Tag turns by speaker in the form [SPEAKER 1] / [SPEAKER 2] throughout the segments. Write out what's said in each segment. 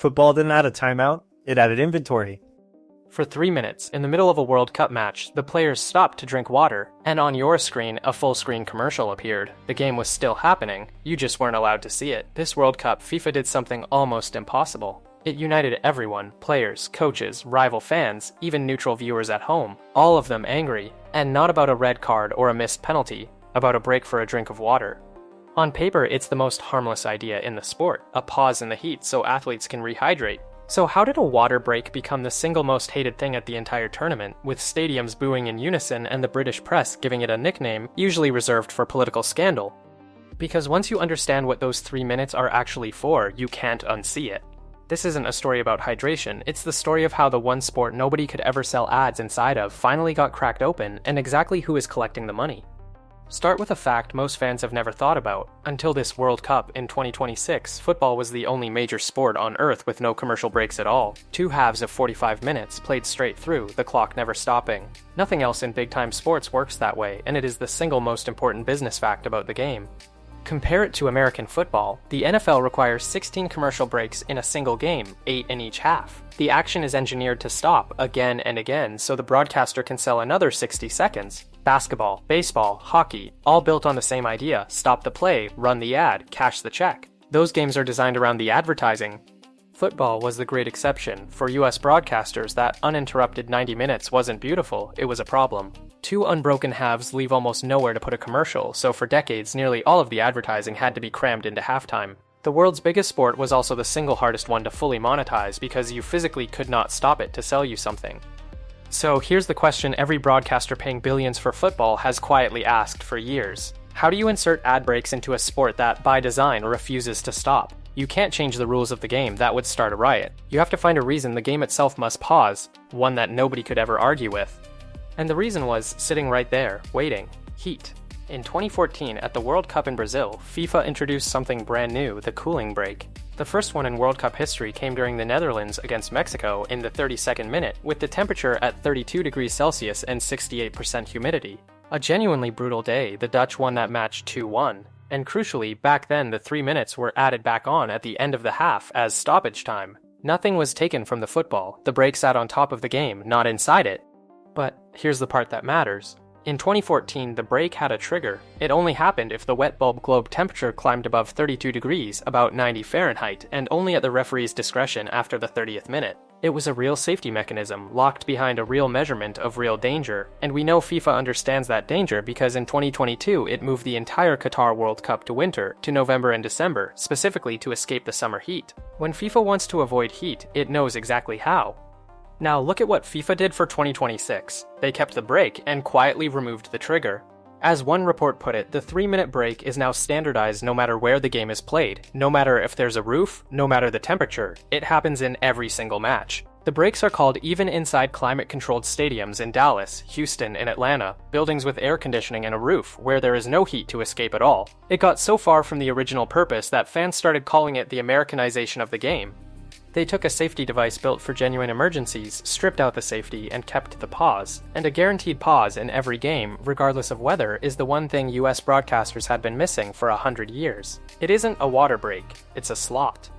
[SPEAKER 1] Football didn't add a timeout, it added inventory.
[SPEAKER 2] For 3 minutes, in the middle of a World Cup match, the players stopped to drink water, and on your screen, a full-screen commercial appeared. The game was still happening, you just weren't allowed to see it. This World Cup, FIFA did something almost impossible. It united everyone, players, coaches, rival fans, even neutral viewers at home, all of them angry, and not about a red card or a missed penalty, about a break for a drink of water. On paper, it's the most harmless idea in the sport, a pause in the heat so athletes can rehydrate. So how did a water break become the single most hated thing at the entire tournament, with stadiums booing in unison and the British press giving it a nickname usually reserved for political scandal? Because once you understand what those 3 minutes are actually for, you can't unsee it. This isn't a story about hydration, it's the story of how the one sport nobody could ever sell ads inside of finally got cracked open, and exactly who is collecting the money. Start with a fact most fans have never thought about. Until this World Cup in 2026, football was the only major sport on Earth with no commercial breaks at all. 2 halves of 45 minutes, played straight through, the clock never stopping. Nothing else in big-time sports works that way, and it is the single most important business fact about the game. Compare it to American football. The NFL requires 16 commercial breaks in a single game, 8 in each half. The action is engineered to stop again and again, so the broadcaster can sell another 60 seconds. Basketball, baseball, hockey, all built on the same idea: stop the play, run the ad, cash the check. Those games are designed around the advertising. Football was the great exception. For US broadcasters, that uninterrupted 90 minutes wasn't beautiful, it was a problem. 2 unbroken halves leave almost nowhere to put a commercial, so for decades, nearly all of the advertising had to be crammed into halftime. The world's biggest sport was also the single hardest one to fully monetize because you physically could not stop it to sell you something. So here's the question every broadcaster paying billions for football has quietly asked for years. How do you insert ad breaks into a sport that, by design, refuses to stop? You can't change the rules of the game, that would start a riot. You have to find a reason the game itself must pause, one that nobody could ever argue with. And the reason was sitting right there, waiting. Heat. In 2014, at the World Cup in Brazil, FIFA introduced something brand new, the cooling break. The first one in World Cup history came during the Netherlands against Mexico in the 32nd minute, with the temperature at 32 degrees Celsius and 68% humidity. A genuinely brutal day, the Dutch won that match 2-1. And crucially, back then the 3 minutes were added back on at the end of the half as stoppage time. Nothing was taken from the football, the break sat on top of the game, not inside it. But here's the part that matters. In 2014, the break had a trigger. It only happened if the wet bulb globe temperature climbed above 32 degrees, about 90 Fahrenheit, and only at the referee's discretion after the 30th minute. It was a real safety mechanism, locked behind a real measurement of real danger, and we know FIFA understands that danger because in 2022 it moved the entire Qatar World Cup to winter, to November and December, specifically to escape the summer heat. When FIFA wants to avoid heat, it knows exactly how. Now look at what FIFA did for 2026. They kept the break and quietly removed the trigger. As one report put it, the 3-minute break is now standardized no matter where the game is played, no matter if there's a roof, no matter the temperature. It happens in every single match. The breaks are called even inside climate-controlled stadiums in Dallas, Houston, and Atlanta, buildings with air conditioning and a roof, where there is no heat to escape at all. It got so far from the original purpose that fans started calling it the Americanization of the game. They took a safety device built for genuine emergencies, stripped out the safety, and kept the pause. And a guaranteed pause in every game, regardless of weather, is the one thing US broadcasters had been missing for 100 years. It isn't a water break, it's a slot.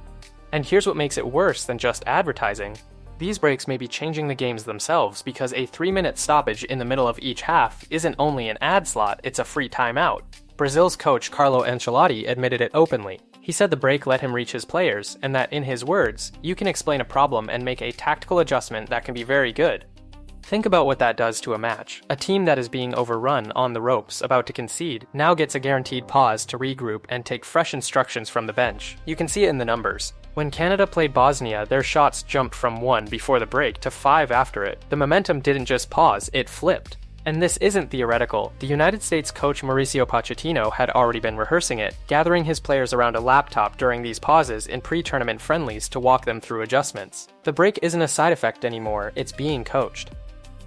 [SPEAKER 2] And here's what makes it worse than just advertising. These breaks may be changing the games themselves because a 3-minute stoppage in the middle of each half isn't only an ad slot, it's a free timeout. Brazil's coach Carlo Ancelotti admitted it openly. He said the break let him reach his players, and that in his words, you can explain a problem and make a tactical adjustment that can be very good. Think about what that does to a match. A team that is being overrun on the ropes, about to concede, now gets a guaranteed pause to regroup and take fresh instructions from the bench. You can see it in the numbers. When Canada played Bosnia, their shots jumped from 1 before the break to 5 after it. The momentum didn't just pause, it flipped. And this isn't theoretical. The United States coach Mauricio Pochettino had already been rehearsing it, gathering his players around a laptop during these pauses in pre-tournament friendlies to walk them through adjustments. The break isn't a side effect anymore, it's being coached.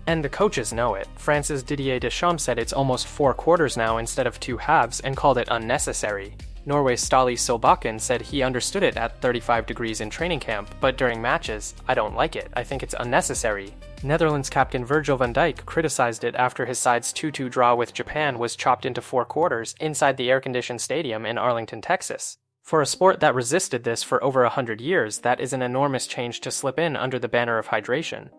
[SPEAKER 2] And the coaches know it. France's Didier Deschamps said it's almost 4 quarters now instead of 2 halves and called it unnecessary. Norway's Ståle Solbakken said he understood it at 35 degrees in training camp, but during matches, I don't like it, I think it's unnecessary. Netherlands captain Virgil van Dijk criticized it after his side's 2-2 draw with Japan was chopped into 4 quarters inside the air-conditioned stadium in Arlington, Texas. For a sport that resisted this for over 100 years, that is an enormous change to slip in under the banner of hydration.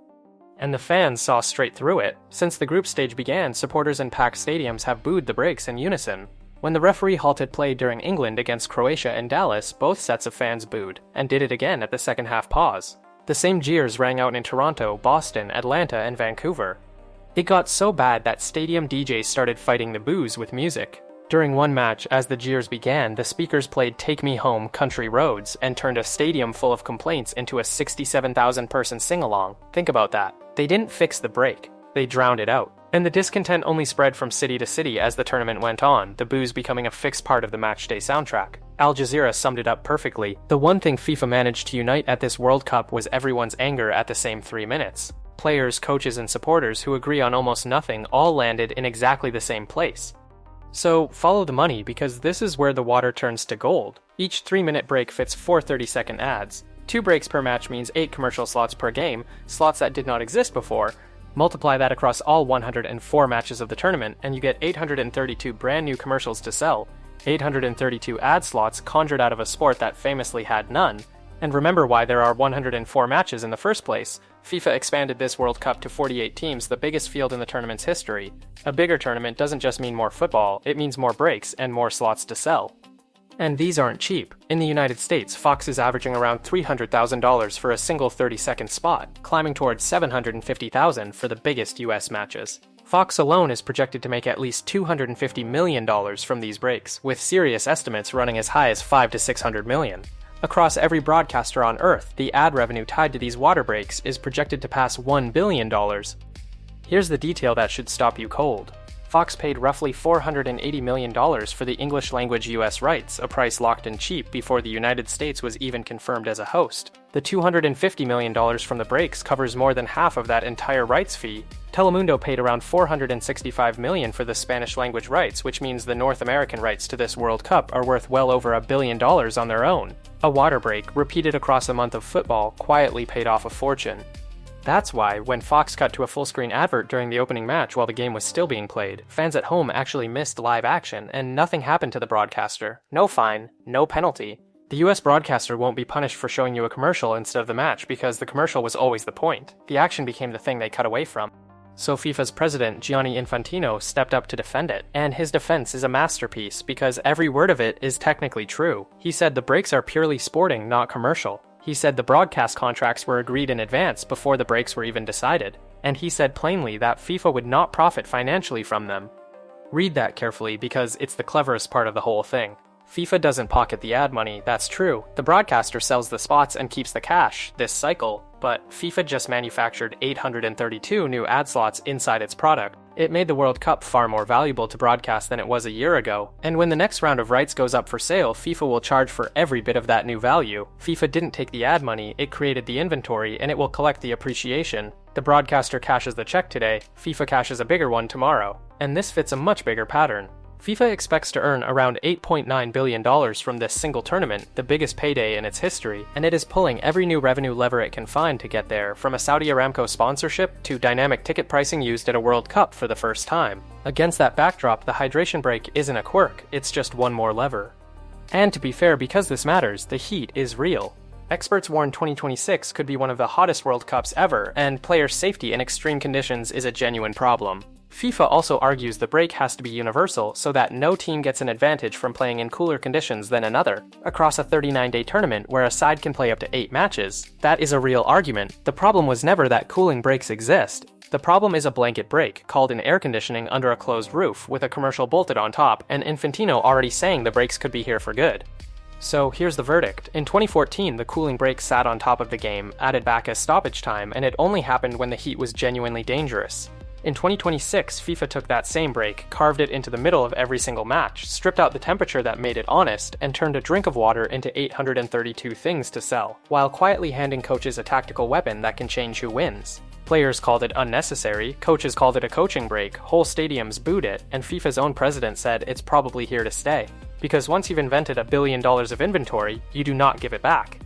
[SPEAKER 2] And the fans saw straight through it. Since the group stage began, supporters in packed stadiums have booed the breaks in unison. When the referee halted play during England against Croatia in Dallas, both sets of fans booed, and did it again at the second half pause. The same jeers rang out in Toronto, Boston, Atlanta, and Vancouver. It got so bad that stadium DJs started fighting the boos with music. During one match, as the jeers began, the speakers played Take Me Home, Country Roads, and turned a stadium full of complaints into a 67,000-person sing-along. Think about that. They didn't fix the break. They drowned it out. And the discontent only spread from city to city as the tournament went on, the boos becoming a fixed part of the matchday soundtrack. Al Jazeera summed it up perfectly. The one thing FIFA managed to unite at this World Cup was everyone's anger at the same 3 minutes. Players, coaches, and supporters who agree on almost nothing all landed in exactly the same place. So, follow the money, because this is where the water turns to gold. Each 3-minute break fits 4 30-second ads. 2 breaks per match means 8 commercial slots per game, slots that did not exist before. Multiply that across all 104 matches of the tournament, and you get 832 brand new commercials to sell, 832 ad slots conjured out of a sport that famously had none. And remember why there are 104 matches in the first place. FIFA expanded this World Cup to 48 teams, the biggest field in the tournament's history. A bigger tournament doesn't just mean more football, it means more breaks and more slots to sell. And these aren't cheap. In the United States, Fox is averaging around $300,000 for a single 30-second spot, climbing towards $750,000 for the biggest US matches. Fox alone is projected to make at least $250 million from these breaks, with serious estimates running as high as $500 to $600 million. Across every broadcaster on Earth, the ad revenue tied to these water breaks is projected to pass $1 billion. Here's the detail that should stop you cold. Fox paid roughly $480 million for the English-language US rights, a price locked in cheap before the United States was even confirmed as a host. The $250 million from the breaks covers more than half of that entire rights fee. Telemundo paid around $465 million for the Spanish-language rights, which means the North American rights to this World Cup are worth well over $1 billion on their own. A water break, repeated across a month of football, quietly paid off a fortune. That's why, when Fox cut to a full-screen advert during the opening match while the game was still being played, fans at home actually missed live action, and nothing happened to the broadcaster. No fine, no penalty. The US broadcaster won't be punished for showing you a commercial instead of the match because the commercial was always the point. The action became the thing they cut away from. So FIFA's president, Gianni Infantino, stepped up to defend it, and his defense is a masterpiece because every word of it is technically true. He said the breaks are purely sporting, not commercial. He said the broadcast contracts were agreed in advance before the breaks were even decided. And he said plainly that FIFA would not profit financially from them. Read that carefully because it's the cleverest part of the whole thing. FIFA doesn't pocket the ad money, that's true. The broadcaster sells the spots and keeps the cash, this cycle. But FIFA just manufactured 832 new ad slots inside its product. It made the World Cup far more valuable to broadcast than it was a year ago. And when the next round of rights goes up for sale, FIFA will charge for every bit of that new value. FIFA didn't take the ad money, it created the inventory, and it will collect the appreciation. The broadcaster cashes the check today, FIFA cashes a bigger one tomorrow. And this fits a much bigger pattern. FIFA expects to earn around $8.9 billion from this single tournament, the biggest payday in its history, and it is pulling every new revenue lever it can find to get there, from a Saudi Aramco sponsorship to dynamic ticket pricing used at a World Cup for the first time. Against that backdrop, the hydration break isn't a quirk, it's just one more lever. And to be fair, because this matters, the heat is real. Experts warn 2026 could be one of the hottest World Cups ever, and player safety in extreme conditions is a genuine problem. FIFA also argues the break has to be universal so that no team gets an advantage from playing in cooler conditions than another. Across a 39-day tournament where a side can play up to 8 matches, that is a real argument. The problem was never that cooling breaks exist. The problem is a blanket break, called in air conditioning under a closed roof, with a commercial bolted on top, and Infantino already saying the breaks could be here for good. So here's the verdict. In 2014, the cooling break sat on top of the game, added back as stoppage time, and it only happened when the heat was genuinely dangerous. In 2026, FIFA took that same break, carved it into the middle of every single match, stripped out the temperature that made it honest, and turned a drink of water into 832 things to sell, while quietly handing coaches a tactical weapon that can change who wins. Players called it unnecessary, coaches called it a coaching break, whole stadiums booed it, and FIFA's own president said it's probably here to stay. Because once you've invented $1 billion of inventory, you do not give it back.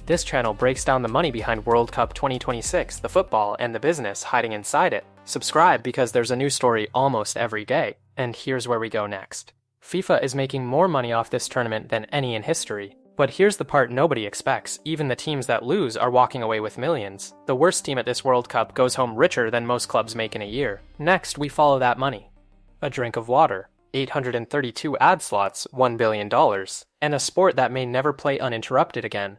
[SPEAKER 2] This channel breaks down the money behind World Cup 2026, the football, and the business hiding inside it. Subscribe because there's a new story almost every day. And here's where we go next. FIFA is making more money off this tournament than any in history. But here's the part nobody expects. Even the teams that lose are walking away with millions. The worst team at this World Cup goes home richer than most clubs make in a year. Next, we follow that money. A drink of water, 832 ad slots, $1 billion, and a sport that may never play uninterrupted again.